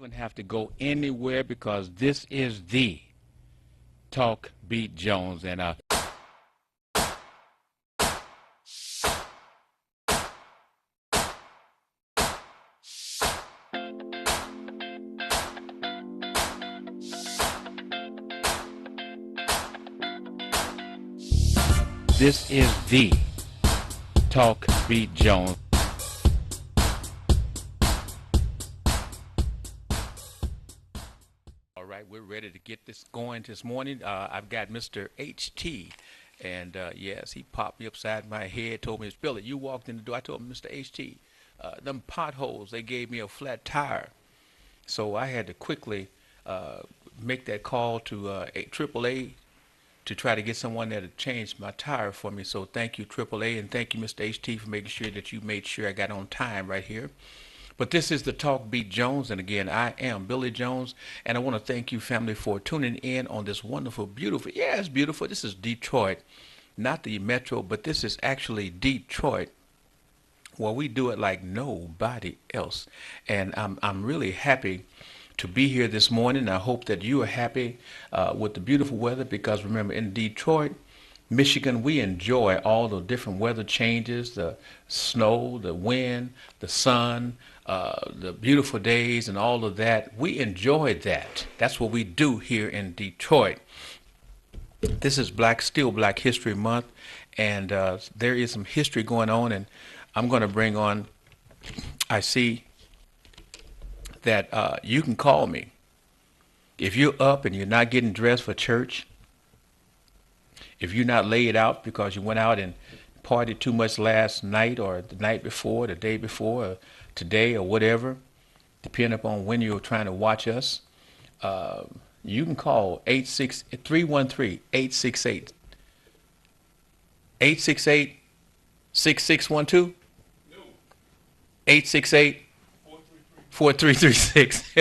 even have to go anywhere because this is the Talk Beat Jones, and this is the Talk Beat Jones. All right, we're ready to get this going this morning. I've got Mr. HT, and yes, he popped me upside my head, told me, Billy, you walked in the door. I told him, Mr. HT, them potholes, they gave me a flat tire. So I had to quickly uh, make that call to AAA to try to get someone there to change my tire for me. So thank you, AAA, and thank you, Mr. HT, for making sure that you made sure I got on time right here. But this is the Talk Beat Jones, and again, I am Billy Jones, and I want to thank you, family, for tuning in on this wonderful, beautiful, yeah, it's beautiful. This is Detroit, not the metro, but this is actually Detroit. Well, we do it like nobody else, and I'm really happy to be here this morning. I hope that you are happy with the beautiful weather because remember, in Detroit, Michigan, we enjoy all the different weather changes, the snow, the wind, the sun, the beautiful days, and all of that. We enjoy that. That's what we do here in Detroit. This is Still Black History Month, and there is some history going on, and I'm going to bring on, I see that you can call me. If you're up and you're not getting dressed for church, if you're not laid out because you went out and partied too much last night or the night before, the day before, or today or whatever, depending upon when you're trying to watch us, uh, you can call 313 868 868 6612 868 4336.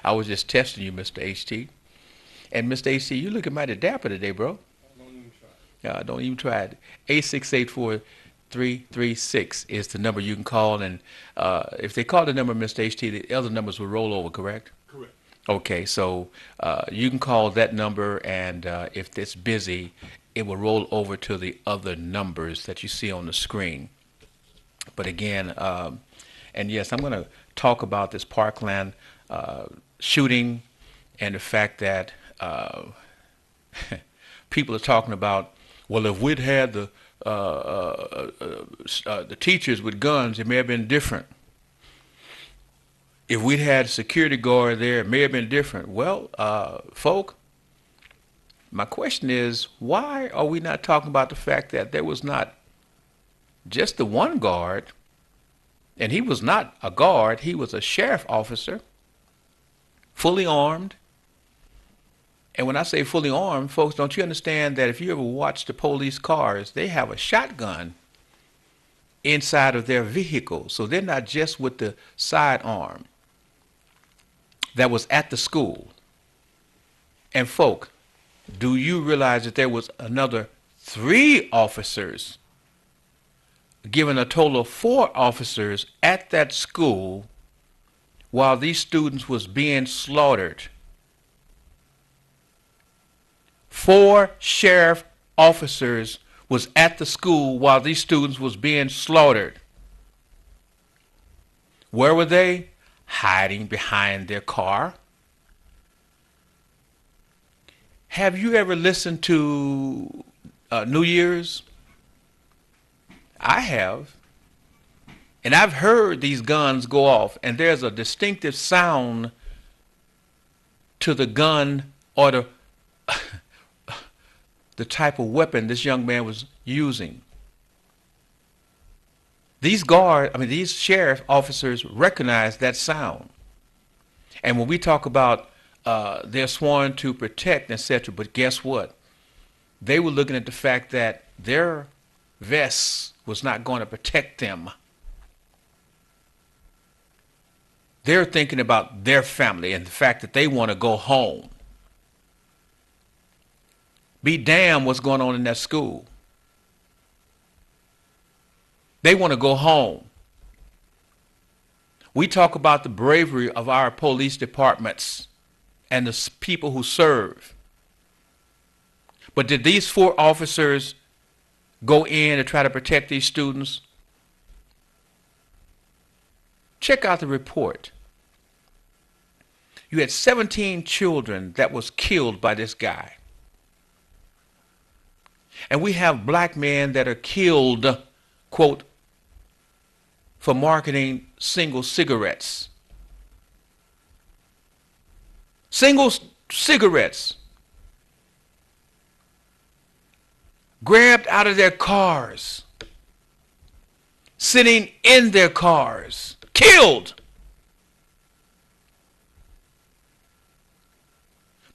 I was just testing you, Mr. HT. And Mr. HT, you looking mighty dapper today, bro. Don't even try. Don't even try it. 8684336 is the number you can call. And if they call the number, Mr. HT, the other numbers will roll over, correct? Correct. Okay, so you can call that number, and if it's busy, it will roll over to the other numbers that you see on the screen. But again, and yes, I'm going to talk about this Parkland shooting and the fact that people are talking about, well, if we'd had the teachers with guns, it may have been different. If we'd had a security guard there, it may have been different. Well, folk, my question is, why are we not talking about the fact that there was not just the one guard, and he was not a guard, he was a sheriff officer, fully armed. And when I say fully armed, folks, don't you understand that if you ever watch the police cars, they have a shotgun inside of their vehicle. So they're not just with the sidearm that was at the school. And folk, do you realize that there was another 3 officers, given a total of 4 officers at that school while these students was being slaughtered? 4 sheriff officers was at the school while these students was being slaughtered. Where were they? Hiding behind their car. Have you ever listened to New Year's? I have. And I've heard these guns go off, and there's a distinctive sound to the gun or the type of weapon this young man was using. These sheriff officers recognize that sound. And when we talk about they're sworn to protect, etc., but guess what? They were looking at the fact that their vests was not going to protect them. They're thinking about their family and the fact that they want to go home. Be damned what's going on in that school. They want to go home. We talk about the bravery of our police departments and the people who serve. But did these 4 officers go in to try to protect these students? Check out the report. You had 17 children that was killed by this guy. And we have black men that are killed, quote, for marketing single cigarettes. Single cigarettes grabbed out of their cars, sitting in their cars, killed.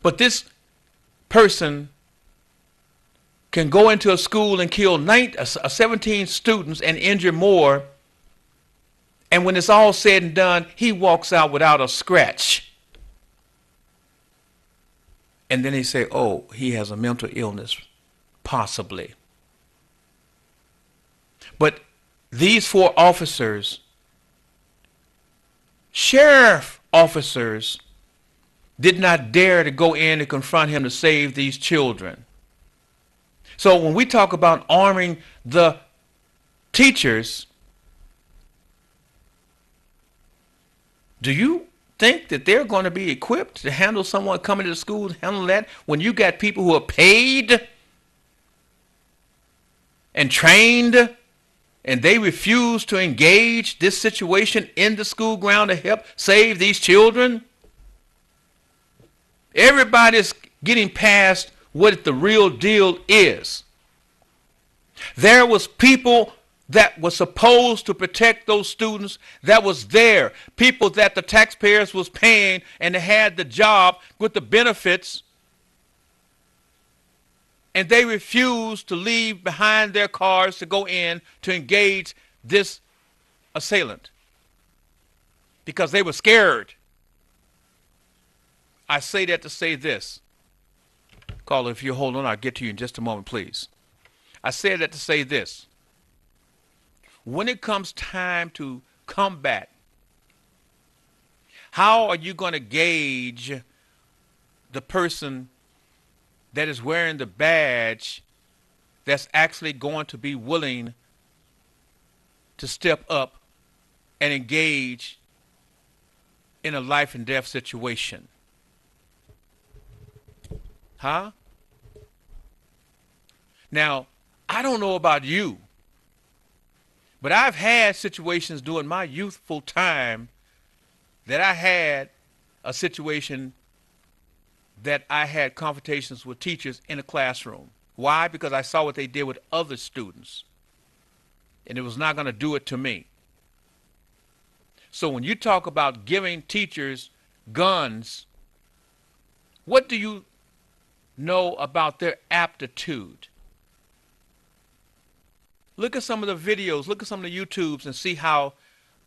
But this person can go into a school and kill 17 students and injure more, and when it's all said and done, he walks out without a scratch. And then they say, oh, he has a mental illness, possibly. But these 4 officers, sheriff officers, did not dare to go in and confront him to save these children. So when we talk about arming the teachers, do you think that they're going to be equipped to handle someone coming to the school and handle that when you got people who are paid and trained and they refuse to engage this situation in the school ground to help save these children? Everybody's getting past what the real deal is. There was people that was supposed to protect those students that was there, people that the taxpayers was paying and they had the job with the benefits, and they refused to leave behind their cars to go in to engage this assailant because they were scared. I say that to say this. Caller, if you hold on, I'll get to you in just a moment, please. I say that to say this. When it comes time to combat, how are you going to gauge the person that is wearing the badge that's actually going to be willing to step up and engage in a life and death situation? Huh? Now, I don't know about you, but I've had situations during my youthful time that I had a situation that I had confrontations with teachers in a classroom. Why? Because I saw what they did with other students, and it was not going to do it to me. So when you talk about giving teachers guns, what do you know about their aptitude? Look at some of the videos, look at some of the YouTubes and see how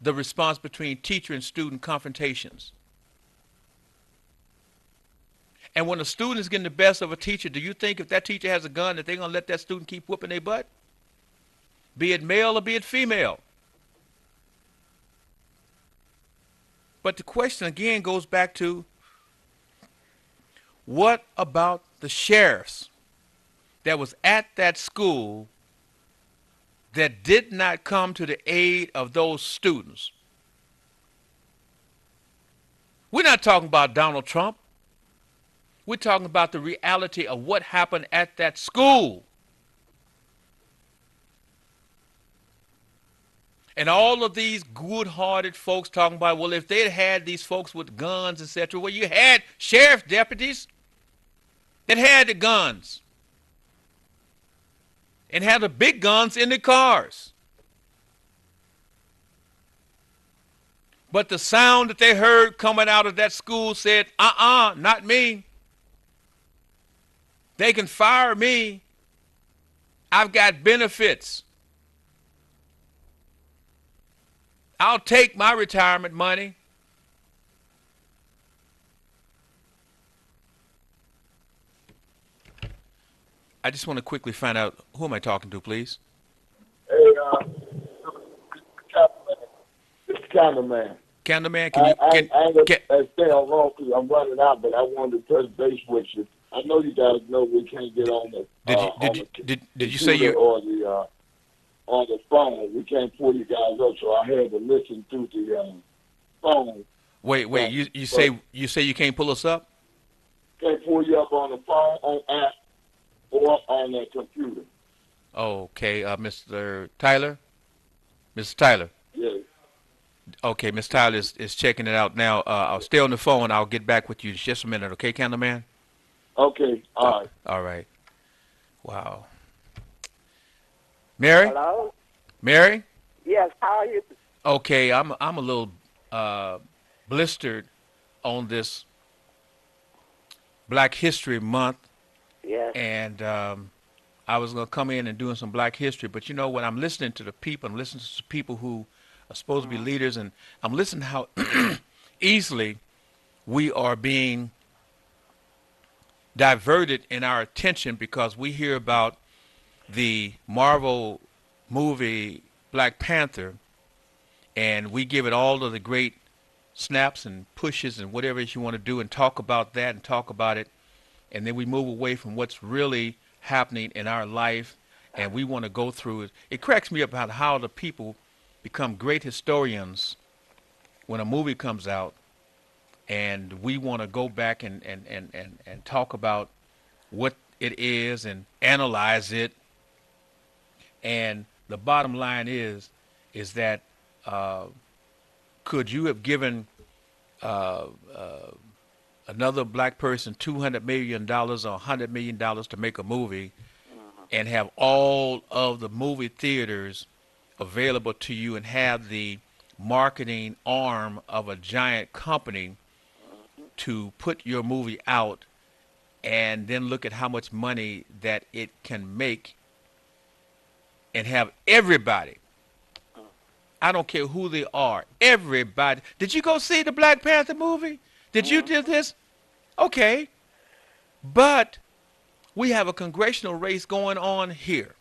the response between teacher and student confrontations. And when a student is getting the best of a teacher, do you think if that teacher has a gun that they're going to let that student keep whooping their butt? Be it male or be it female. But the question again goes back to, what about the sheriffs that was at that school that did not come to the aid of those students? We're not talking about Donald Trump. We're talking about the reality of what happened at that school. And all of these good-hearted folks talking about, well, if they'd had these folks with guns, etc., well, you had sheriff deputies that had the guns and had the big guns in the cars. But the sound that they heard coming out of that school said, not me. They can fire me. I've got benefits. I'll take my retirement money. I just want to quickly find out, who am I talking to, please? Hey, Mr. Cameraman. Candleman, I ain't can gonna stay on long because I'm running out, but I wanted to touch base with you. I know you guys know we can't get on the did you say computer you? or the on the phone. We can't pull you guys up, so I had to listen through the phone. Wait. But You say you can't pull us up? can't pull you up on the phone, on app, or on the computer. Okay, Mr. Tyler, Mr. Tyler. Yeah. Okay, Miss Tyler is checking it out now. I'll stay on the phone. I'll get back with you in just a minute. Okay, Candleman. Okay. All right. All right. Wow. Mary, Hello? Mary. Yes, how are you? Okay, I'm a little blistered on this Black History Month, Yes. and I was gonna come in and doing some Black History, but you know when I'm listening to the people, I'm listening to people who are supposed to be leaders, and I'm listening how easily we are being diverted in our attention because we hear about the Marvel movie Black Panther, and we give it all of the great snaps and pushes and whatever it is you want to do and talk about that and talk about it, and then we move away from what's really happening in our life, and we want to go through it. It cracks me up about how the people become great historians when a movie comes out, and we want to go back and talk about what it is and analyze it. And the bottom line is that could you have given uh, uh, another black person $200 million or $100 million to make a movie and have all of the movie theaters available to you and have the marketing arm of a giant company to put your movie out and then look at how much money that it can make and have everybody, I don't care who they are, everybody. Did you go see the Black Panther movie? Did you do this? Okay. But we have a congressional race going on here.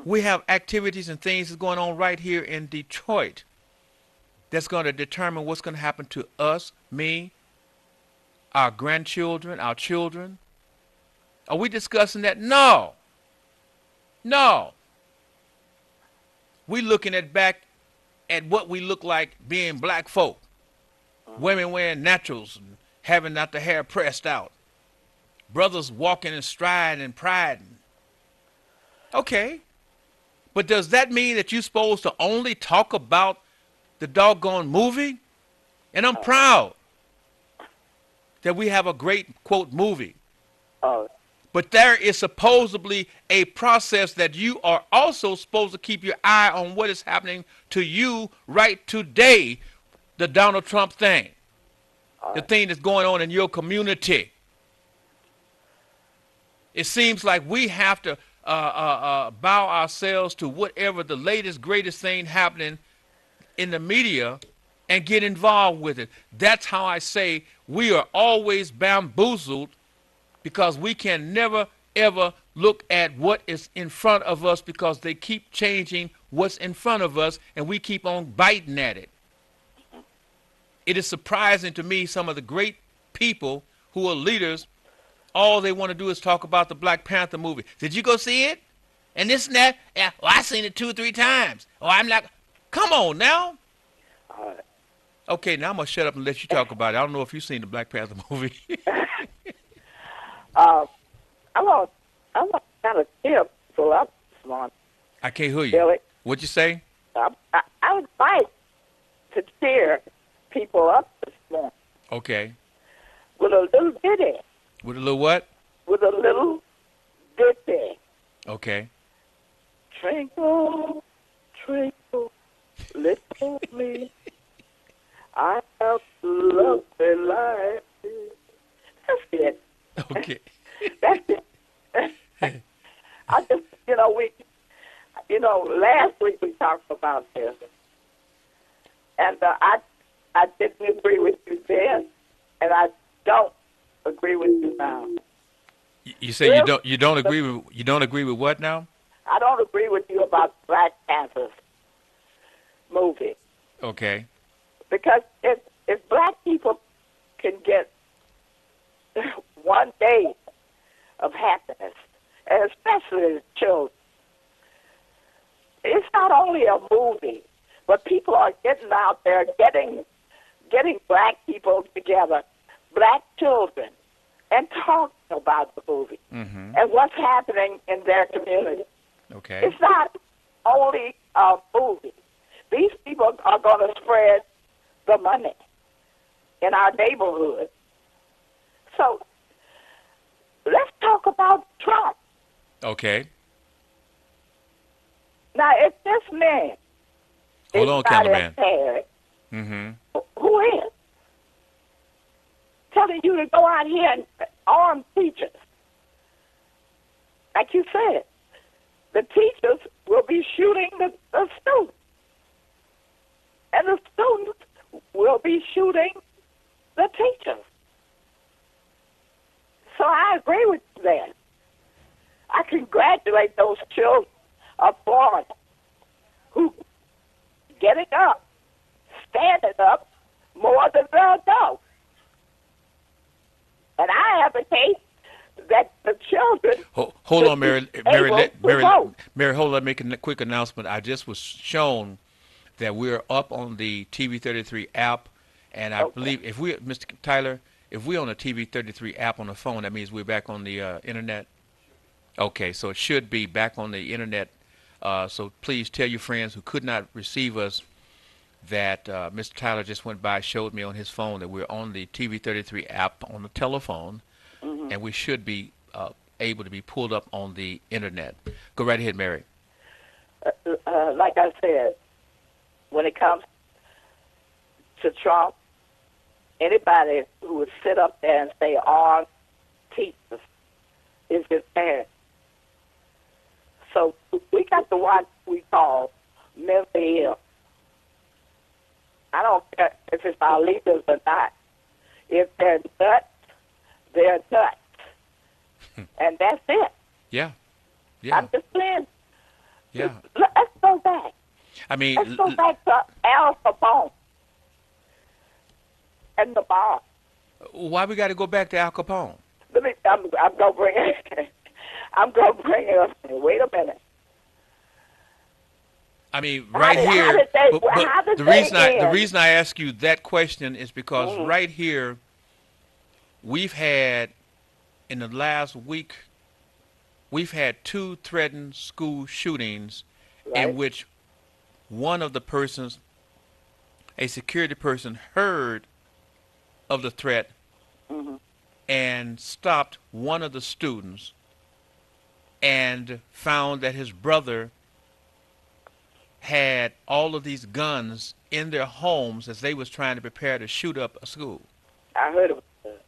We have activities and things that's going on right here in Detroit that's going to determine what's going to happen to us, me, our grandchildren, our children. Are we discussing that? No. No. We looking at back at what we look like being black folk. Women wearing naturals and having not the hair pressed out. Brothers walking in stride and pride. Okay. But does that mean that you're supposed to only talk about the doggone movie? And I'm proud that we have a great, quote, movie. Oh, But there is supposedly a process that you are also supposed to keep your eye on what is happening to you right today, the Donald Trump thing, the thing that's going on in your community. It seems like we have to bow ourselves to whatever the latest, greatest thing happening in the media and get involved with it. That's how I say we are always bamboozled because we can never, ever look at what is in front of us because they keep changing what's in front of us and we keep on biting at it. It is surprising to me some of the great people who are leaders, all they want to do is talk about the Black Panther movie. Did you go see it? And this and that? Yeah, well, I seen it 2 or 3 times. Oh, I'm like, come on now. all right. Okay, now I'm going to shut up and let you talk about it. I don't know if you've seen the Black Panther movie. Uh, I want to kind of cheer people up this morning, I can't hear you. Billy. What'd you say? I would like to cheer people up this morning Okay. with a little ditty. With a little what? With a little ditty. Okay. Twinkle, twinkle, little me. I have lovely life. That's it. Okay. That's it. I just, last week we talked about this, and I didn't agree with you then, and I don't agree with you now. You say you don't agree with what now? I don't agree with you about Black Panther's movie. Okay. Because if black people can get one day of happiness, and especially the children, it's not only a movie, but people are getting out there, getting black people together, black children, and talking about the movie and what's happening in their community. Okay. It's not only a movie. These people are going to spread the money in our neighborhood. So let's talk about Trump. Okay. Now, if this man Hold is on, not cameraman. impaired, Mm-hmm. who is? Telling you to go out here and arm teachers. Like you said, the teachers will be shooting the students. And the students will be shooting the teachers. So I agree with you there. I congratulate those children of Florida who getting up, standing up more than the adults. And I advocate that the children. Hold on, Mary. vote. Mary, hold on. Make a quick announcement. I just was shown that we're up on the TV33 app, and I believe if we, Mr. Tyler, if we're on the TV33 app on the phone, that means we're back on the internet. Okay, so it should be back on the internet. So please tell your friends who could not receive us that Mr. Tyler just went by, showed me on his phone that we're on the TV33 app on the telephone, and we should be able to be pulled up on the internet. Go right ahead, Mary. Like I said, when it comes to Trump, anybody who would sit up there and say armed teachers is his parents. So we got to watch what we call mentally ill. I don't care if it's our leaders or not. If they're nuts, they're nuts. And that's it. Yeah. Yeah. I'm just saying. Yeah. Let's go back. I mean, Let's go back to Al Capone and the mob. why we got to go back to Al Capone? I'm gonna bring it. I'm gonna bring it up. Wait a minute. I mean, How right did- here. how did they- but how did the they the end? reason I ask you that question is because right here, we've had in the last week, we've had 2 threatened school shootings, Right. in which one of the persons, a security person, heard of the threat and stopped one of the students and found that his brother had all of these guns in their homes as they was trying to prepare to shoot up a school. I heard of it.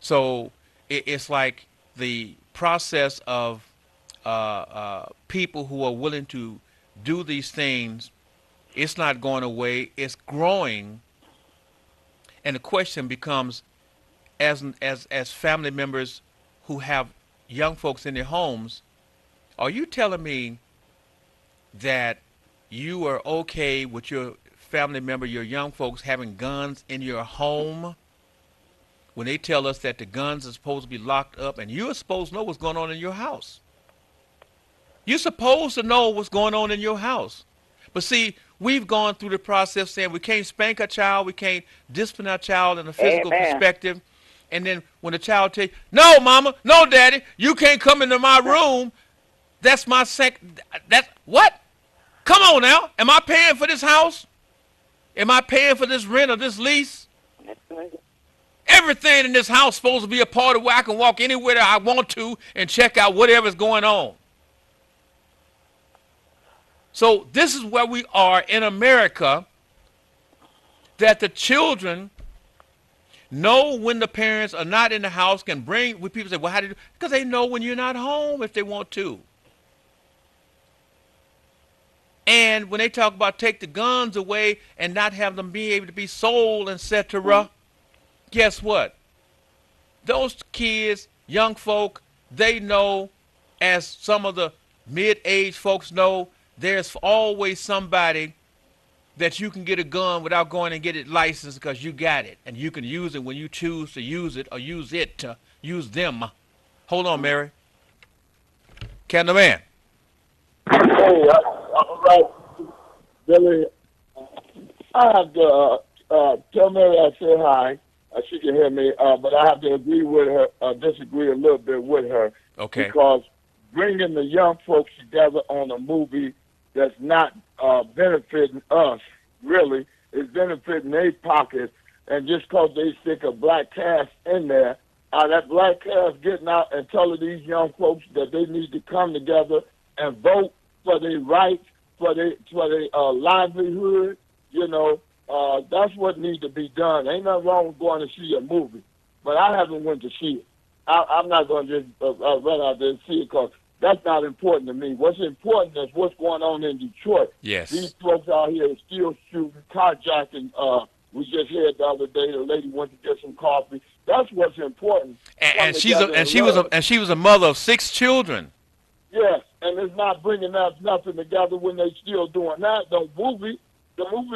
So it's like the process of people who are willing to do these things, it's not going away, it's growing. And the question becomes, as family members who have young folks in their homes, are you telling me that you are okay with your family member, your young folks, having guns in your home when they tell us that the guns are supposed to be locked up and you're supposed to know what's going on in your house? You're supposed to know what's going on in your house. But see, we've gone through the process saying we can't spank a child, we can't discipline our child in a physical Amen. perspective. And then when the child tells you, no, mama, no, daddy, you can't come into my room, that's my that's what? Come on now. Am I paying for this house? Am I paying for this rent or this lease? Everything in this house is supposed to be a part of where I can walk anywhere that I want to and check out whatever's going on. So this is where we are in America, that the children know when the parents are not in the house, can bring, when people say, well, how do you do? Because they know when you're not home if they want to. And when they talk about take the guns away and not have them be able to be sold, etc., guess what? Those kids, young folk, they know, as some of the mid-age folks know, there's always somebody that you can get a gun without going and get it licensed because you got it and you can use it when you choose to use it or use it to use them. Hold on, Mary. Candle Man. Hey, all right, Billy. I have to tell Mary I say hi. She can hear me, but I have to agree with her, disagree a little bit with her. Okay. Because bringing the young folks together on a movie that's not benefiting us, really, is benefiting their pockets. And just because they stick a black cast in there, that black cast getting out and telling these young folks that they need to come together and vote for their rights, for their livelihood, that's what needs to be done. Ain't nothing wrong with going to see a movie, but I haven't went to see it. I'm not going to just run out there and see it because that's not important to me. What's important is what's going on in Detroit. Yes. These folks out here are still shooting, carjacking. We just heard the other day the lady went to get some coffee. That's what's important. And she was a mother of 6 children. Yes, and it's not bringing up nothing together when they still doing that. The movie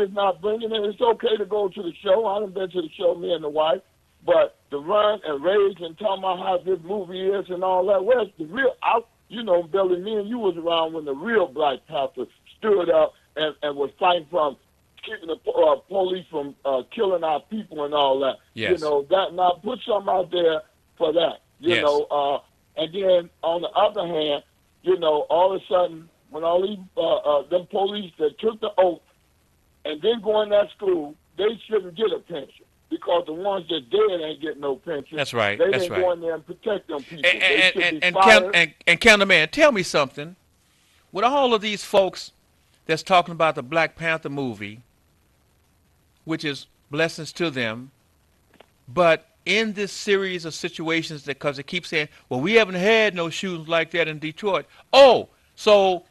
is not bringing it. It's okay to go to the show. I haven't been to the show, me and the wife. But to run and rage and talk about how this movie is and all that, where's the real? Billy, me and you was around when the real Black Panther stood up and was fighting from keeping the police from killing our people and all that. Yes. That now put something out there for that. Yes. And then on the other hand, all of a sudden when all these them police that took the oath and then go in that school, they shouldn't get a pension. Because the ones that dead ain't getting no pension. That's right. They That's didn't right. go in there and protect them people. And Candleman, tell me something. With all of these folks that's talking about the Black Panther movie, which is blessings to them, but in this series of situations, because they keep saying, well, we haven't had no shootings like that in Detroit. Oh, so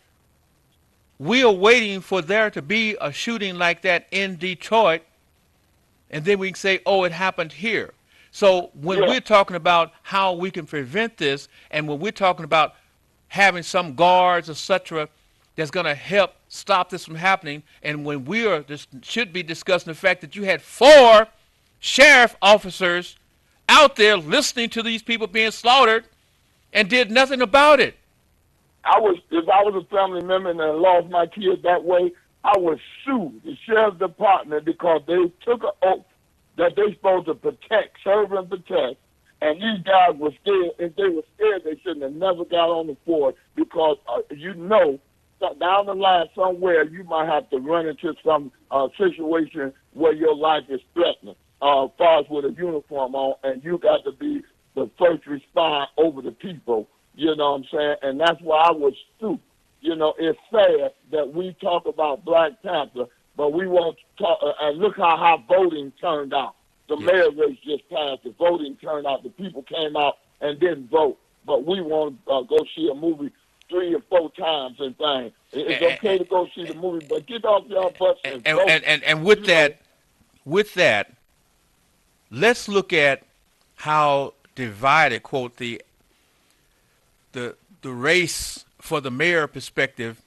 we are waiting for there to be a shooting like that in Detroit, and then we can say, oh, it happened here. So when we're talking about how we can prevent this, and when we're talking about having some guards, etc., that's going to help stop this from happening, and when we should be discussing the fact that you had 4 sheriff officers out there listening to these people being slaughtered and did nothing about it. If I was a family member and I lost my kids that way, I would sue the sheriff's department because they took an oath that they're supposed to protect, serve and protect, and these guys were scared. If they were scared, they shouldn't have never got on the force because down the line somewhere you might have to run into some situation where your life is threatened as far as with a uniform on, and you got to be the first respond over the people. You know what I'm saying? And that's why I was sue. It's sad that we talk about Black Panther, but we won't talk. And look how voting turned out. The mayor race just passed. The voting turned out. The people came out and didn't vote. But we want to go see a movie 3 or 4 times and things. It's okay to go see the movie, but get off your butts and vote. And with that, let's look at how divided, quote, the race for the mayor perspective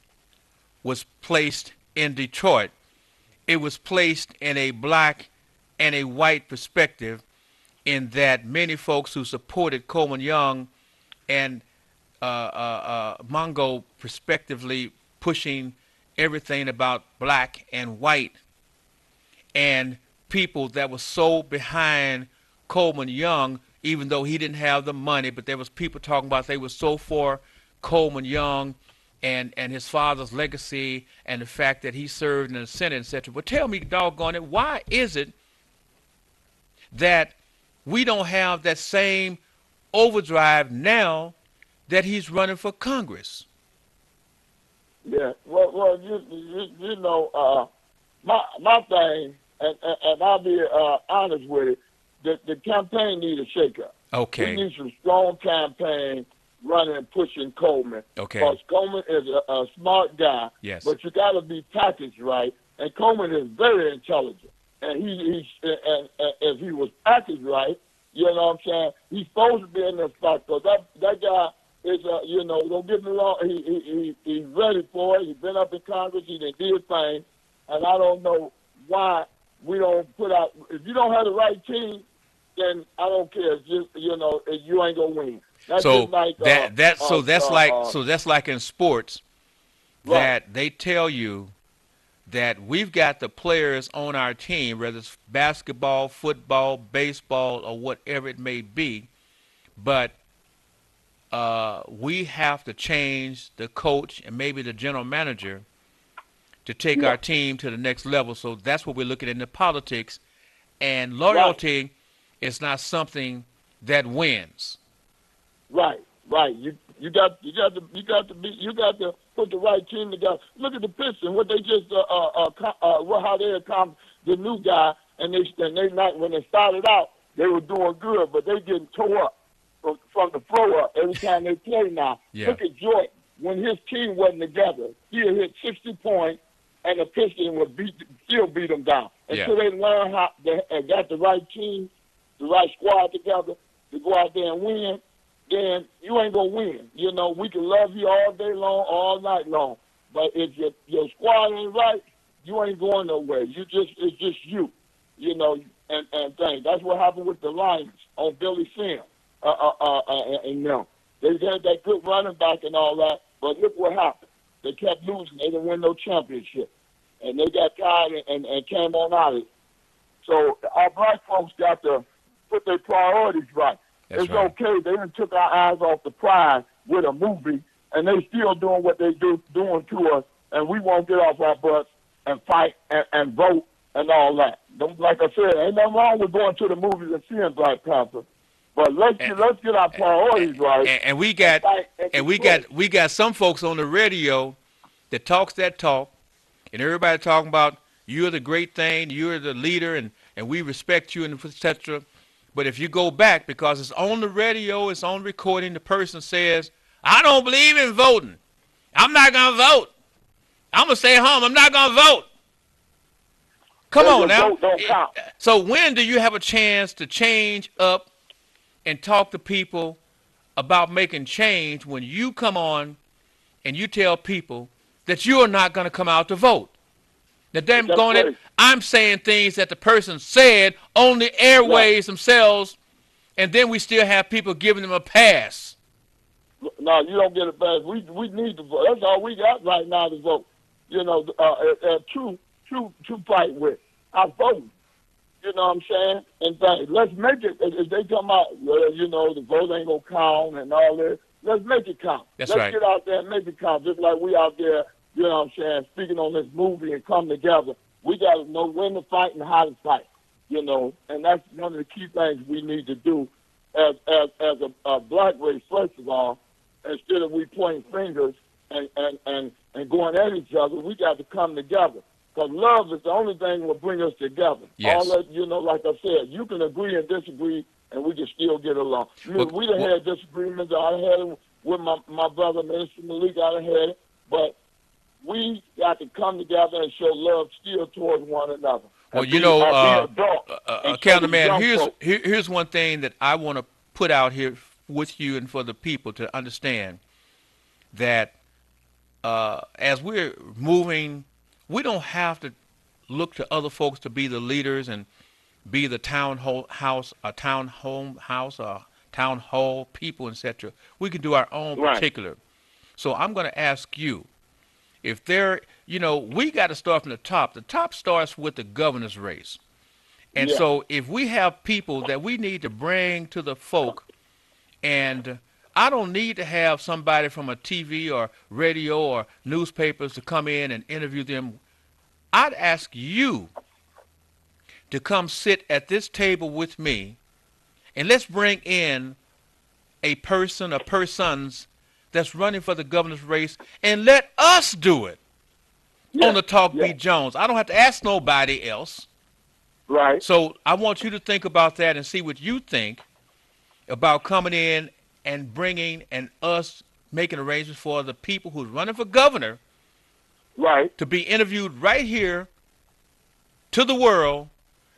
was placed in Detroit. It was placed in a black and a white perspective, in that many folks who supported Coleman Young and Mongo respectively pushing everything about black and white, and people that were so behind Coleman Young, even though he didn't have the money, but there was people talking about they were so for Coleman Young and his father's legacy and the fact that he served in the Senate, etc. But tell me, doggone it, why is it that we don't have that same overdrive now that he's running for Congress? Yeah, well, my thing, and I'll be honest with it, the campaign needs a shakeup. Okay. We need some strong campaign running and pushing Coleman. Okay. Because Coleman is a smart guy. Yes. But you got to be packaged right, and Coleman is very intelligent. And if he was packaged right, you know what I'm saying, he's supposed to be in the spot. Because that guy is, don't get me wrong, he's ready for it. He's been up in Congress. He did things. and I don't know why we don't put out. If you don't have the right team, then I don't care. It's just, you ain't gonna win. That's So just like that's like in sports that right. they tell you that we've got the players on our team, whether it's basketball, football, baseball, or whatever it may be, but we have to change the coach and maybe the general manager to take our team to the next level. So that's what we're looking at in the politics. And loyalty is not something that wins. Right. You got to put the right team together. Look at the Pistons. What they just how they accomplished the new guy, and they not when they started out they were doing good, but they getting tore up from the floor up every time they play now. Yeah. Look at Jordan. When his team wasn't together, he'd hit 60 points, and the Pistons would still beat them down. Until they learn how they got the right team, the right squad together to go out there and win, then you ain't going to win. We can love you all day long, all night long. But if your squad ain't right, you ain't going nowhere. It's just you, and things. That's what happened with the Lions on Billy Sims. And them. They had that good running back and all that, but look what happened. They kept losing. They didn't win no championship. And they got tired and came on out of it. So our black folks got to put their priorities right. That's it's right. okay. They done took our eyes off the prize with a movie, and they still doing what they doing to us, and we won't get off our butts and fight and vote and all that. Like I said, ain't nothing wrong with going to the movies and seeing Black Panther. But let's get our priorities right. And we got some folks on the radio that talks that talk, and everybody talking about you're the great thing, you're the leader, and we respect you, and etc. But if you go back, because it's on the radio, it's on recording, the person says, I don't believe in voting. I'm not going to vote. I'm going to stay home. I'm not going to vote. Come on now. Don't count. So when do you have a chance to change up and talk to people about making change when you come on and you tell people that you are not going to come out to vote? Now, I'm saying things that the person said on the airways themselves, and then we still have people giving them a pass. No, you don't get a pass. We need to vote. That's all we got right now to vote. True fight with. I vote. You know what I'm saying? And let's make it. If they come out, the vote ain't gonna count and all that. Let's make it count. Let's get out there and make it count. Just like we out there, you know what I'm saying, speaking on this movie and come together. We got to know when to fight and how to fight. And that's one of the key things we need to do as a black race. First of all, instead of we pointing fingers and going at each other, we got to come together. Because love is the only thing that will bring us together. Yes. All that, like I said, you can agree and disagree, and we can still get along. We done had disagreements. I had it with my brother, Minister Malik. I done had it. But we got to come together and show love still towards one another. Well, Cameraman, here's one thing that I want to put out here with you and for the people to understand, that as we're moving, we don't have to look to other folks to be the leaders and be the town hall people, etc. We can do our own particular. So I'm going to ask you, if we got to start from the top. The top starts with the governor's race. And so if we have people that we need to bring to the folk, and I don't need to have somebody from a TV or radio or newspapers to come in and interview them. I'd ask you to come sit at this table with me, and let's bring in a person or persons that's running for the governor's race, and let us do it on the Talk Beat Jones. I don't have to ask nobody else. Right. So I want you to think about that and see what you think about coming in and bringing and us making arrangements for the people who's running for governor to be interviewed right here to the world,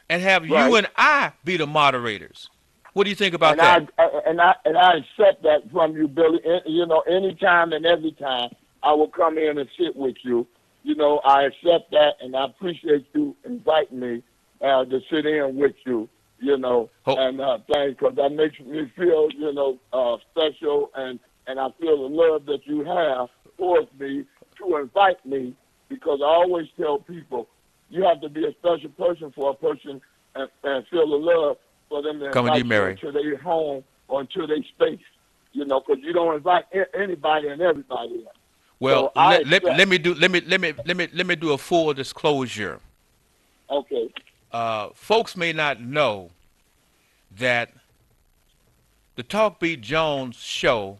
and have you and I be the moderators. What do you think about that? I accept that from you, Billy. Anytime and every time I will come in and sit with you you know, I accept that, and I appreciate you inviting me to sit in with you, you know, Oh, and thanks, because that makes me feel, you know, special, and I feel the love that you have towards me to invite me, because I always tell people you have to be a special person for a person and feel the love for them to coming to you, invite you Mary. into their home or into their space, you know, because you don't invite anybody and everybody in. Well, So I let accept. me do let me do a full disclosure. Okay. Folks may not know that the Talk Beat Jones show,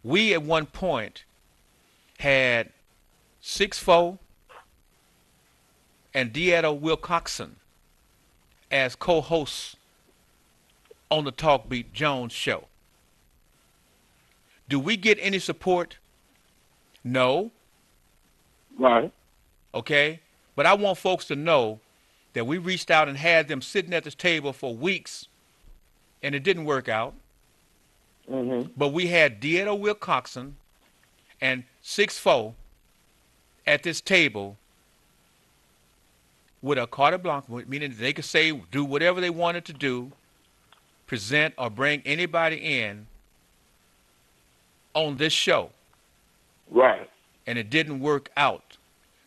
we at one point had 6-4 and Deetta Wilcoxon as co-hosts on the Talk Beat Jones show. Do we get any support? No. Right. Okay? But I want folks to know that we reached out and had them sitting at this table for weeks, and it didn't work out. Mm-hmm. But we had Deetta Wilcoxon and 6-4 at this table with a carte blanche, meaning they could say, do whatever they wanted to do, present or bring anybody in on this show, Right. and it didn't work out.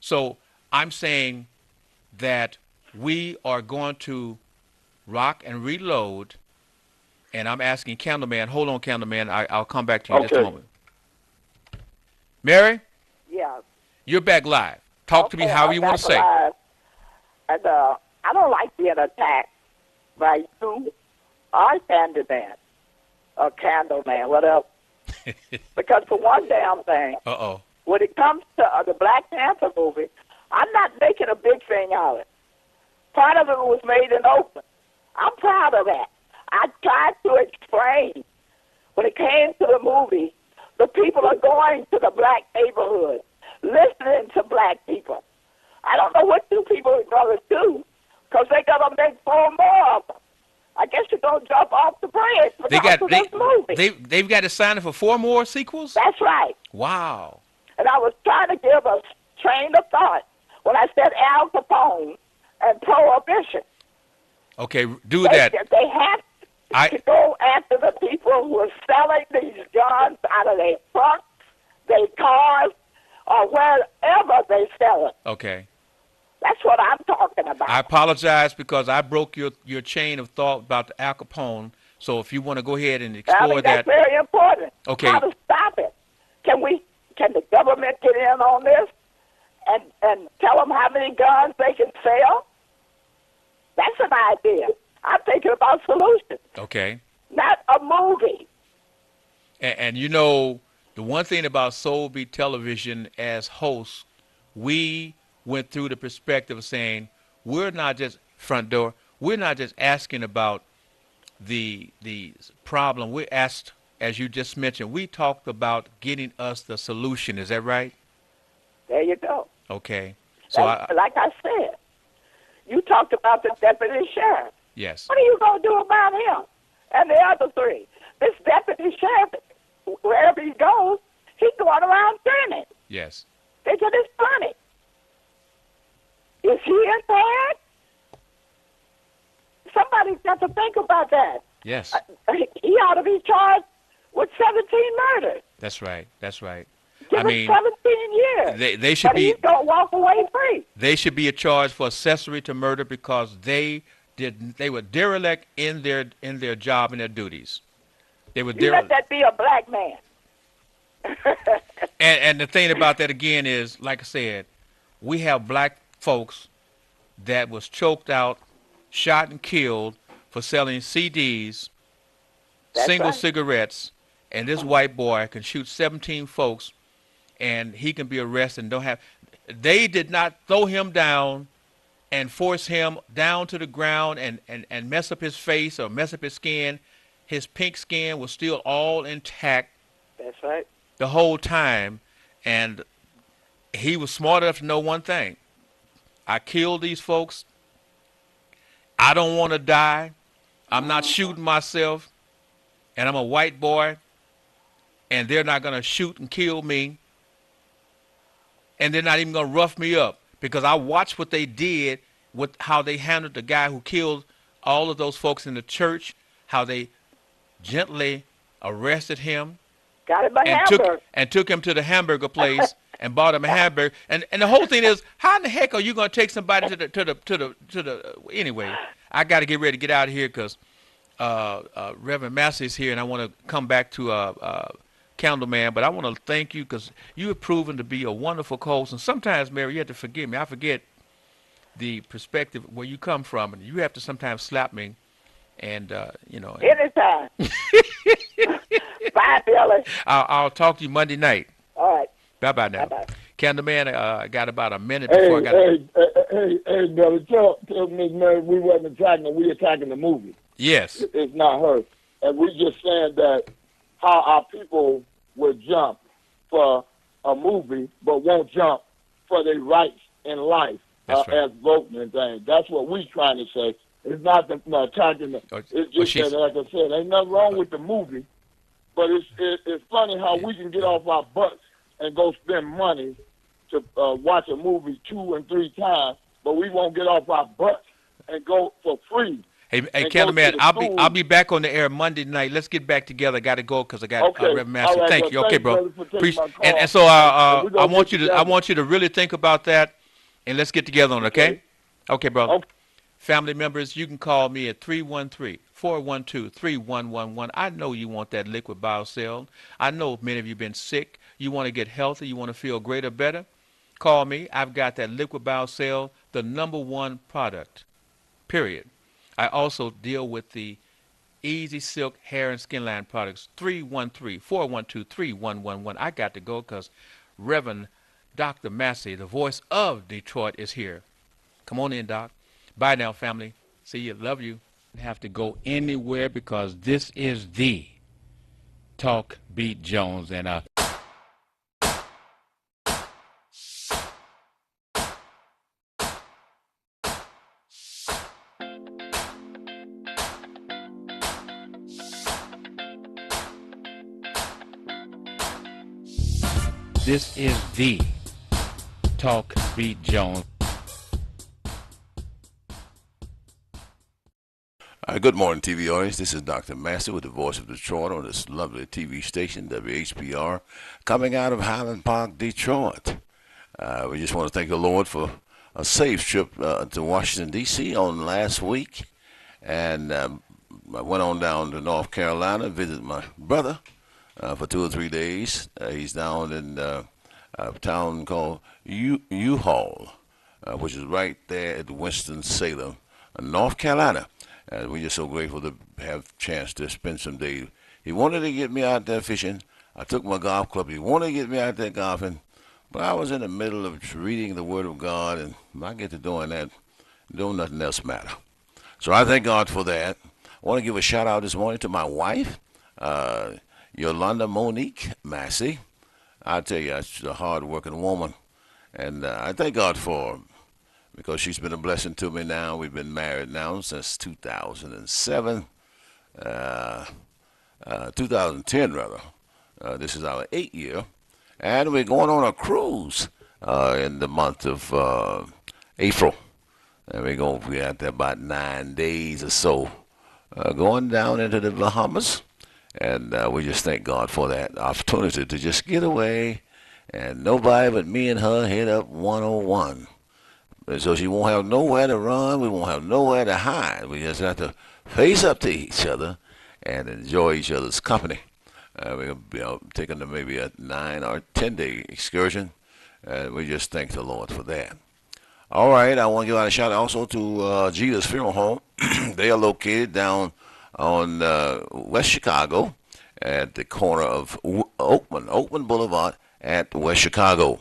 So I'm saying that we are going to rock and reload, and I'm asking Candleman, hold on, Candleman, I'll come back to you in just a Okay. moment. Mary, Yeah. you're back live. Talk to me however I'm you want to back say. alive. And I don't like being attacked by you or Candyman or Candleman, whatever. Because for one damn thing, Uh-oh. when it comes to the Black Panther movie, I'm not making a big thing out of it. Part of it was made in open. I'm proud of that. I tried to explain when it came to the movie, the people are going to the black neighborhood, listening to black people. I don't know what you people are going to do, because they got to make 4 more of them. I guess you're going to jump off the bridge because of this movie. They've got to sign up for 4 more sequels? That's right. Wow. And I was trying to give a train of thought when I said Al Capone and Prohibition. Okay, do that. They have to go after the people who are selling these guns out of their trucks, their cars, or wherever they sell it. Okay. That's what I'm talking about. I apologize because I broke your chain of thought about the Al Capone. So if you want to go ahead and I explore mean, that. that's very important. Okay. How to stop it? Can the government get in on this and tell them how many guns they can sell? That's an idea. I'm thinking about solutions, Okay. not a movie. And you know, the one thing about Soul Beat Television as hosts, we went through the perspective of saying, we're not just front door, we're not just asking about the problem. We asked, as you just mentioned, we talked about getting us the solution. Is that right? There you go. Okay. So Like I said, you talked about the deputy sheriff. yes. What are you going to do about him and the other 3? This deputy sheriff, wherever he goes, he's going around turning. Yes. They get his money. Is he impaired? Somebody's got to think about that. Yes. He ought to be charged with 17 murders. That's right. That's right. Give I him mean, 17 years. they should but be he's going to walk away free. they should be charged for accessory to murder because they were derelict in their job and their duties. They were You let that be a black man. and the thing about that again is, like I said, we have black folks that was choked out, shot and killed for selling CDs, That's single right. cigarettes, and this white boy can shoot 17 folks and he can be arrested and don't have. They did not throw him down and force him down to the ground and mess up his face or mess up his skin. His pink skin was still all intact That's right. the whole time, and he was smart enough to know one thing. I killed these folks. I don't want to die. I'm not shooting myself, and I'm a white boy, and they're not going to shoot and kill me. and they're not even gonna rough me up because I watched what they did with how they handled the guy who killed all of those folks in the church, how they gently arrested him Got him a and hamburger. took him to the hamburger place and bought him a hamburger. And the whole thing is, how in the heck are you gonna take somebody to the anyway? I got to get ready to get out of here because Reverend Massey is here, and I want to come back to Candleman, but I want to thank you because you have proven to be a wonderful host. And sometimes, Mary, you have to forgive me. I forget the perspective where you come from, and you have to sometimes slap me. And Anytime. Bye, Billy. I'll talk to you Monday night. All right. Bye bye now. Bye-bye. Candleman, I got about a minute before I got. Hey, brother, tell Miss Mary we wasn't attacking her. We attacking the movie. Yes. It's not her. And we just saying that how our people would jump for a movie, but won't jump for their rights in life That's right. as voting and things. That's what we trying to say. It's not attacking them. It's just that, like I said, ain't nothing wrong with the movie, but it's funny how we can get off our butts and go spend money to watch a movie 2 and 3 times, but we won't get off our butts and go for free. Hey, Candleman, I'll be back on the air Monday night. Let's get back together. Got to go because I got Reverend Master. Right, thank you. Okay, bro. And so I I want you to really think about that, and let's get together on it. Okay. Okay, brother. Okay. Family members, you can call me at 313-412-3111. I know you want that liquid biocell. I know many of you have been sick. You want to get healthy. You want to feel greater, better. Call me. I've got that liquid biocell, the #1 product, period. I also deal with the Easy Silk hair and skin line products, 313-412-3111. I got to go because Reverend Dr. Massey, the voice of Detroit, is here. Come on in, Doc. Bye now, family. See you. Love you. Have to go anywhere because this is the Talk Beat Jones. And this is the Talk Beat Jones. Good morning, TV audience. This is Dr. Master with the Voice of Detroit on this lovely TV station, WHPR, coming out of Highland Park, Detroit. We just want to thank the Lord for a safe trip to Washington, D.C. on last week. And I went on down to North Carolina, visited my brother for 2 or 3 days. He's down in a town called U-Haul, which is right there at Winston-Salem, North Carolina. And we're just so grateful to have a chance to spend some days. He wanted to get me out there fishing. I took my golf club. He wanted to get me out there golfing. But I was in the middle of reading the Word of God, and when I get to doing that, don't nothing else matter. So I thank God for that. I want to give a shout-out this morning to my wife, Yolanda Monique Massey. I tell you, she's a hard-working woman. And I thank God for her, because she's been a blessing to me now. We've been married now since 2007, 2010 rather. This is our 8th year, and we're going on a cruise in the month of April, and we're going to be out there about 9 days or so, going down into the Bahamas, and we just thank God for that opportunity to just get away, and nobody but me and her hit up 101. And so she won't have nowhere to run. We won't have nowhere to hide. We just have to face up to each other and enjoy each other's company. We're going to be taking them maybe a 9 or 10-day excursion. And we just thank the Lord for that. All right, I want to give out a shout out also to Jeter's Funeral Home. They are located down on West Chicago at the corner of Oakman Boulevard at West Chicago.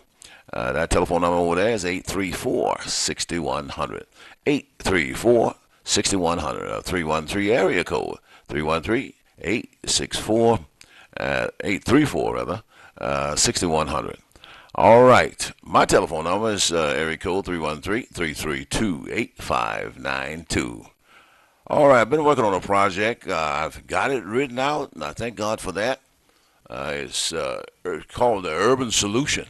That telephone number over there is 834-6100. 834-6100. 313 area code. 313-834 rather. 6100. All right. My telephone number is area code 313-332-8592. All right. I've been working on a project. I've got it written out, and I thank God for that. It's called the Urban Solution.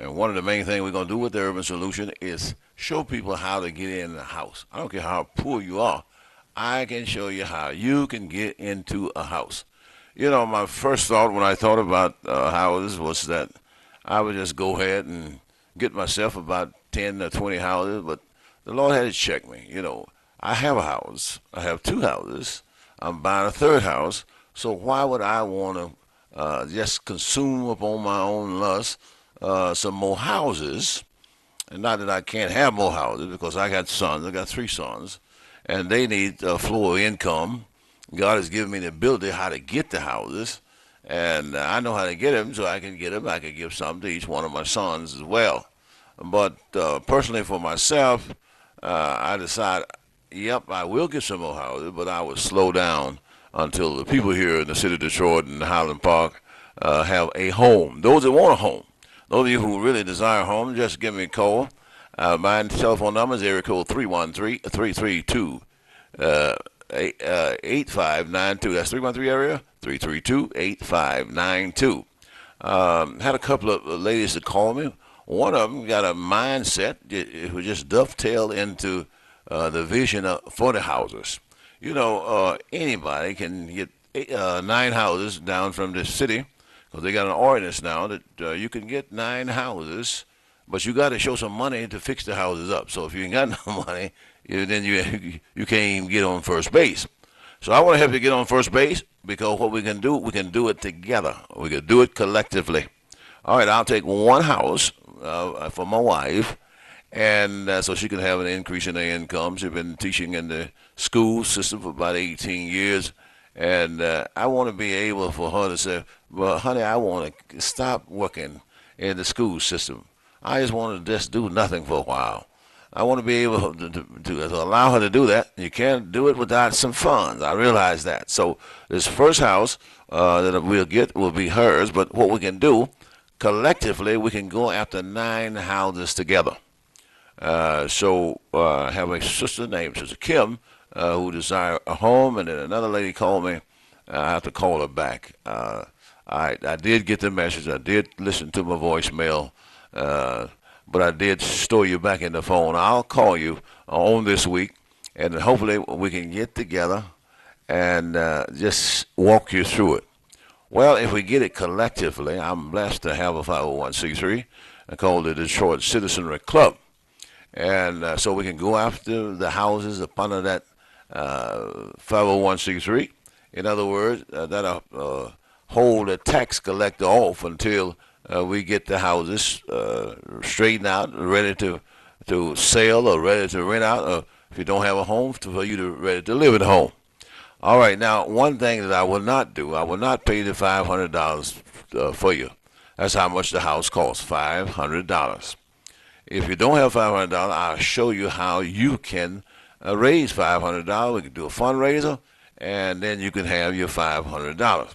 And one of the main things we're going to do with the Urban Solution is show people how to get in the house. I don't care how poor you are. I can show you how you can get into a house. You know, my first thought when I thought about houses was that I would just go ahead and get myself about 10 or 20 houses, but the Lord had to check me. You know, I have a house. I have two houses. I'm buying a third house. So why would I want to just consume upon my own lust some more houses? And not that I can't have more houses, because I got sons. I got three sons, and they need a flow of income. God has given me the ability how to get the houses, and I know how to get them, so I can get them. I can give some to each one of my sons as well. But personally, for myself, I decided, yep, I will get some more houses, but I will slow down until the people here in the city of Detroit and Highland Park have a home. Those that want a home. Those of you who really desire a home, just give me a call. My telephone number is area code 313-332. 8592. That's 313 area, 332-8592. Had a couple of ladies that called me. One of them got a mindset. It would just dovetail into the vision for the houses. You know, anybody can get 9 houses down from the city, because they got an ordinance now that you can get 9 houses, but you got to show some money to fix the houses up. So if you ain't got no money, then you can't even get on first base. So I want to help you get on first base, because what we can do it together. We can do it collectively. All right, I'll take one house for my wife, and so she can have an increase in her income. She's been teaching in the school system for about 18 years, and I want to be able for her to say, well, honey, I want to stop working in the school system. I just want to just do nothing for a while. I want to be able to allow her to do that. You can't do it without some funds. I realize that. So this first house that we'll get will be hers, but what we can do, collectively, we can go after 9 houses together. So I have a sister named Sister Kim who desire a home, and then another lady called me. I have to call her back. I did get the message. I did listen to my voicemail, but I did store you back in the phone. I'll call you on this week, and hopefully we can get together and just walk you through it. Well, if we get it collectively, I'm blessed to have a 501c3 called the Detroit Citizenry Club. And so we can go after the houses up under that 501c3. In other words, that'll hold the tax collector off until we get the houses straightened out, ready to sell or ready to rent out, or if you don't have a home, for you to ready to live at home. All right, now, one thing that I will not do, I will not pay the $500 for you. That's how much the house costs, $500. If you don't have $500, I'll show you how you can raise $500. We can do a fundraiser, and then you can have your $500.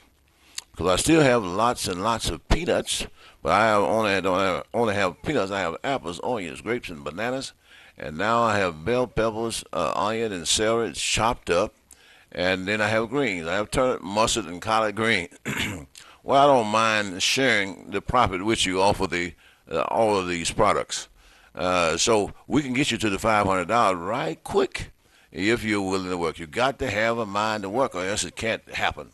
Because I still have lots and lots of peanuts, but I don't only have peanuts. I have apples, onions, grapes, and bananas. And now I have bell peppers, onion, and celery. It's chopped up. And then I have greens. I have turnip, mustard, and collard green. Well, I don't mind sharing the profit with you off of all of these products. So we can get you to the $500 right quick if you're willing to work. You got to have a mind to work, or else it can't happen.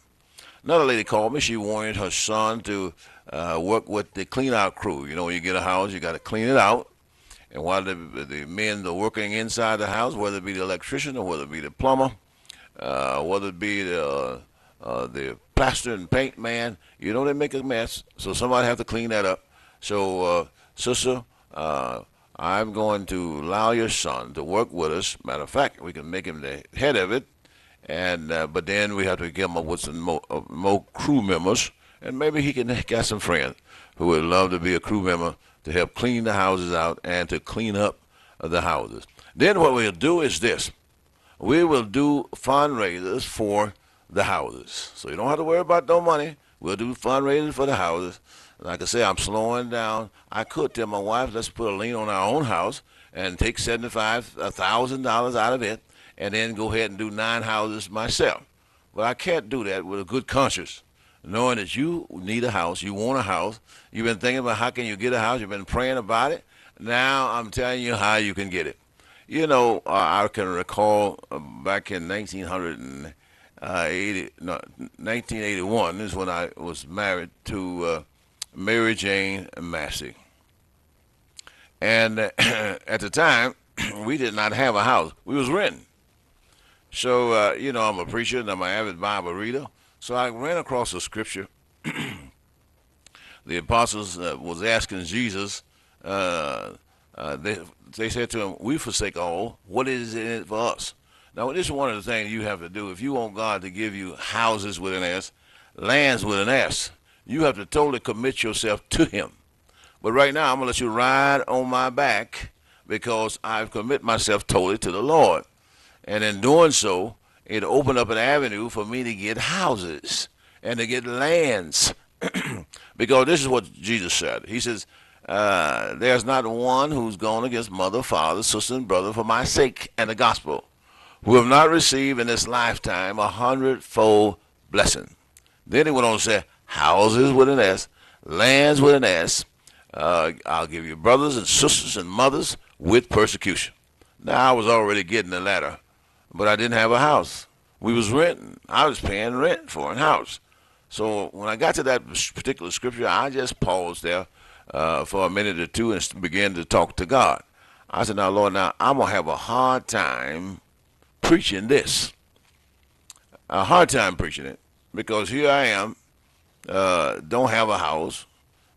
Another lady called me. She wanted her son to work with the clean-out crew. You know, when you get a house, you got to clean it out. And while the men are working inside the house, whether it be the electrician or whether it be the plumber, whether it be the plaster and paint man, you know, they make a mess. So somebody have to clean that up. So, sister, I'm going to allow your son to work with us. Matter of fact, we can make him the head of it. And but then we have to get him up with some more crew members, and maybe he can get some friends who would love to be a crew member to help clean the houses out and to clean up the houses. Then what we'll do is this. We will do fundraisers for the houses. So you don't have to worry about no money. We'll do fundraisers for the houses. Like I say, I'm slowing down. I could tell my wife, let's put a lien on our own house and take $75,000 out of it, and then go ahead and do 9 houses myself. But I can't do that with a good conscience. knowing that you need a house, you want a house. You've been thinking about how can you get a house. You've been praying about it. Now I'm telling you how you can get it. You know, I can recall back in 1981 is when I was married to Mary Jane Massey. And at the time, we did not have a house. We was renting. So, you know, I'm a preacher and I'm an avid Bible reader. So I ran across a scripture. The apostles was asking Jesus, uh, they said to him, we forsake all. What is in it for us? Now, this is one of the things you have to do. If you want God to give you houses with an S, lands with an S, you have to totally commit yourself to him. But right now, I'm going to let you ride on my back because I've committed myself totally to the Lord. And in doing so, it opened up an avenue for me to get houses and to get lands. Because this is what Jesus said. He says, there's not one who's gone against mother, father, sister, and brother for my sake and the gospel, who have not received in this lifetime 100-fold blessing. Then he went on to say, houses with an S, lands with an S. I'll give you brothers and sisters and mothers with persecution. Now, I was already getting the latter, but I didn't have a house. We was renting. I was paying rent for a house. So when I got to that particular scripture, I just paused there for a minute or two and began to talk to God. I said, now, Lord, now I'm going to have a hard time preaching this. A hard time preaching it because here I am, don't have a house.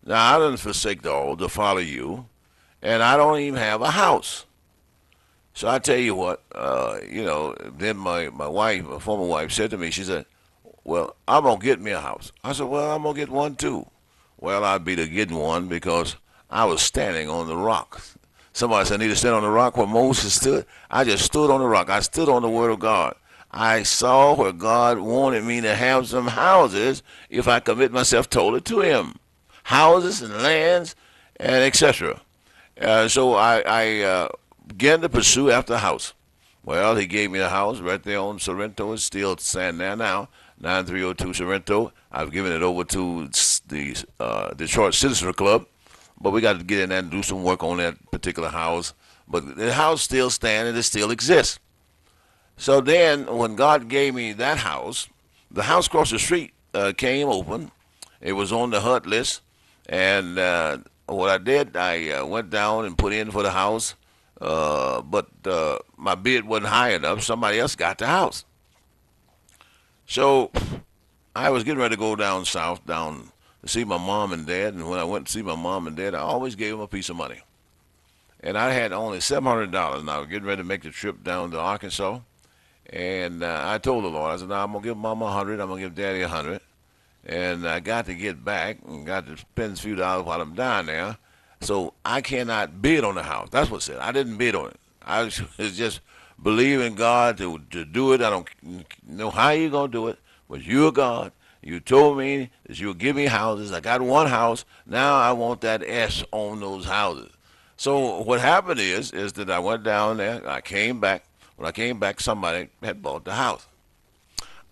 Now, I didn't forsake all to follow you, and I don't even have a house. So I tell you what, you know, then my wife, my former wife, said to me, she said, well, I'm going to get me a house. I said, well, I'm going to get one too. Well, I'd be to getting one because I was standing on the rock. Somebody said, I need to stand on the rock where Moses stood. I just stood on the rock. I stood on the word of God. I saw where God wanted me to have some houses if I commit myself totally to him. Houses and lands and etc. So I began to pursue after a house. Well, he gave me a house right there on Sorrento. It's still standing there now, 9302 Sorrento. I've given it over to the Detroit Citizen Club, but we got to get in there and do some work on that particular house. But the house still stands. It still exists. So then when God gave me that house, the house across the street came open. It was on the HUD list. And what I did, I went down and put in for the house, but my bid wasn't high enough. Somebody else got the house. So I was getting ready to go down south, down to see my mom and dad. And when I went to see my mom and dad, I always gave them a piece of money. And I had only $700, and I was getting ready to make the trip down to Arkansas. And I told the Lord, I said, now I'm going to give Mama 100, I'm going to give Daddy 100. And I got to get back and got to spend a few dollars while I'm down there. So I cannot bid on the house. That's what it said. I didn't bid on it. I was just believing God to do it. I don't know how you're going to do it, but you're God. You told me that you would give me houses. I got one house. Now I want that S on those houses. So what happened is that I went down there. I came back. When I came back, somebody had bought the house.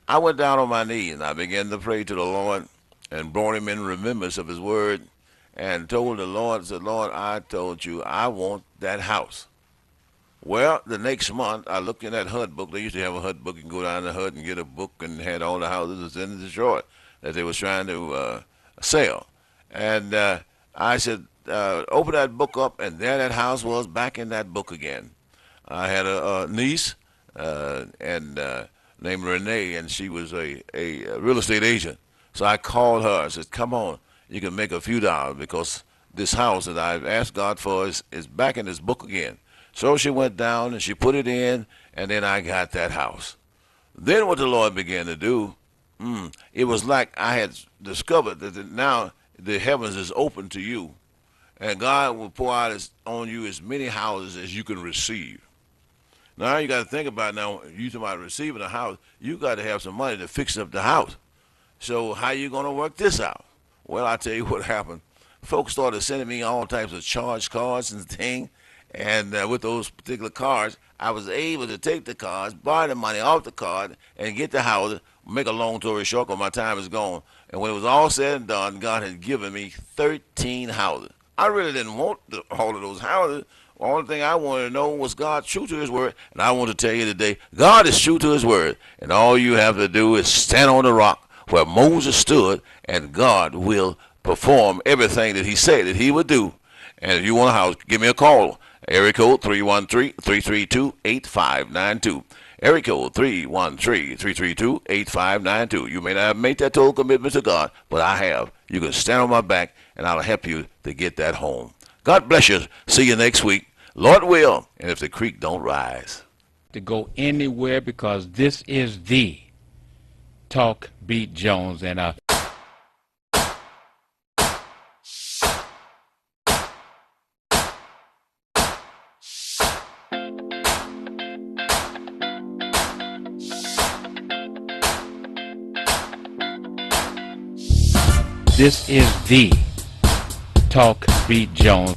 I went down on my knees and I began to pray to the Lord and brought him in remembrance of his word and told the Lord, said, Lord, I told you I want that house. Well, the next month, I looked in that HUD book. They used to have a HUD book. You can go down to HUD and get a book and had all the houses in Detroit that they was trying to sell. And I said, open that book up, and there that house was back in that book again. I had a niece named Renee, and she was a real estate agent. So I called her. I said, come on, you can make a few dollars because this house that I've asked God for is back in this book again. So she went down and she put it in, and then I got that house. Then what the Lord began to do, it was like I had discovered that now the heavens is open to you, and God will pour out on you as many houses as you can receive. Now you got to think about now, you talking about receiving a house, you got to have some money to fix up the house. So how you going to work this out? Well, I tell you what happened. Folks started sending me all types of charge cards and things, And with those particular cards, I was able to take the cards, borrow the money off the card, and get the house. Make a long story short, 'cause my time is gone. And when it was all said and done, God had given me 13 houses. I really didn't want all of those houses. The only thing I wanted to know was God true to his word. And I want to tell you today, God is true to his word. And all you have to do is stand on the rock where Moses stood, and God will perform everything that he said that he would do. And if you want a house, give me a call. Area code 313-332-8592. Area code 313-332-8592. You may not have made that total commitment to God, but I have. You can stand on my back, and I'll help you to get that home. God bless you. See you next week. Lord will, and if the creek don't rise. To go anywhere, because this is the Talk Beat Jones, and this is the Talk Beat Jones.